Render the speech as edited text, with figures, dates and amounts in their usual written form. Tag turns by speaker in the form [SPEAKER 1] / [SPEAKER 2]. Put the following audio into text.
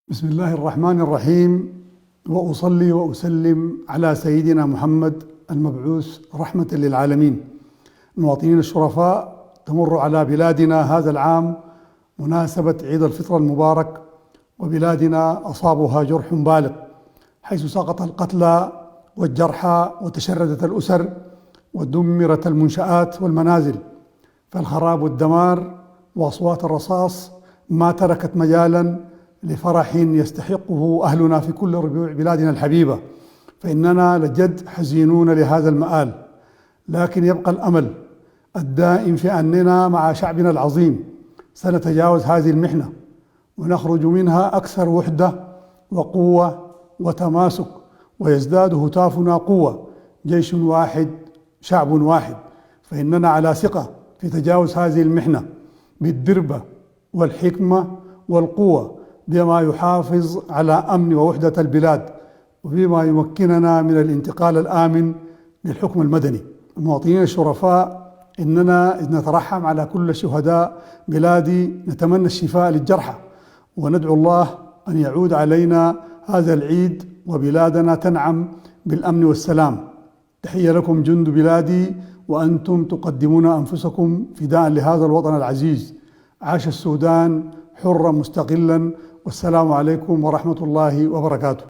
[SPEAKER 1] بسم الله الرحمن الرحيم، وأصلي وأسلم على سيدنا محمد المبعوث رحمة للعالمين. المواطنين الشرفاء، تمر على بلادنا هذا العام مناسبة عيد الفطر المبارك، وبلادنا أصابها جرح بالغ، حيث سقط القتلى والجرحى وتشردت الأسر ودمرت المنشآت والمنازل، فالخراب والدمار وأصوات الرصاص ما تركت مجالا لفرح يستحقه أهلنا في كل ربوع بلادنا الحبيبة، فإننا لجد حزينون لهذا المآل. لكن يبقى الأمل الدائم في أننا مع شعبنا العظيم سنتجاوز هذه المحنة ونخرج منها أكثر وحدة وقوة وتماسك، ويزداد هتافنا قوة. جيش واحد، شعب واحد، فإننا على ثقة في تجاوز هذه المحنة بالدربة والحكمة والقوة، بما يحافظ على أمن ووحدة البلاد، وبما يمكننا من الانتقال الآمن للحكم المدني. المواطنين الشرفاء، إننا إذ نترحم على كل شهداء بلادي نتمنى الشفاء للجرحى، وندعو الله أن يعود علينا هذا العيد وبلادنا تنعم بالأمن والسلام. تحية لكم جند بلادي، وأنتم تقدمون أنفسكم فداء لهذا الوطن العزيز. عاش السودان حرا مستقلا، والسلام عليكم ورحمة الله وبركاته.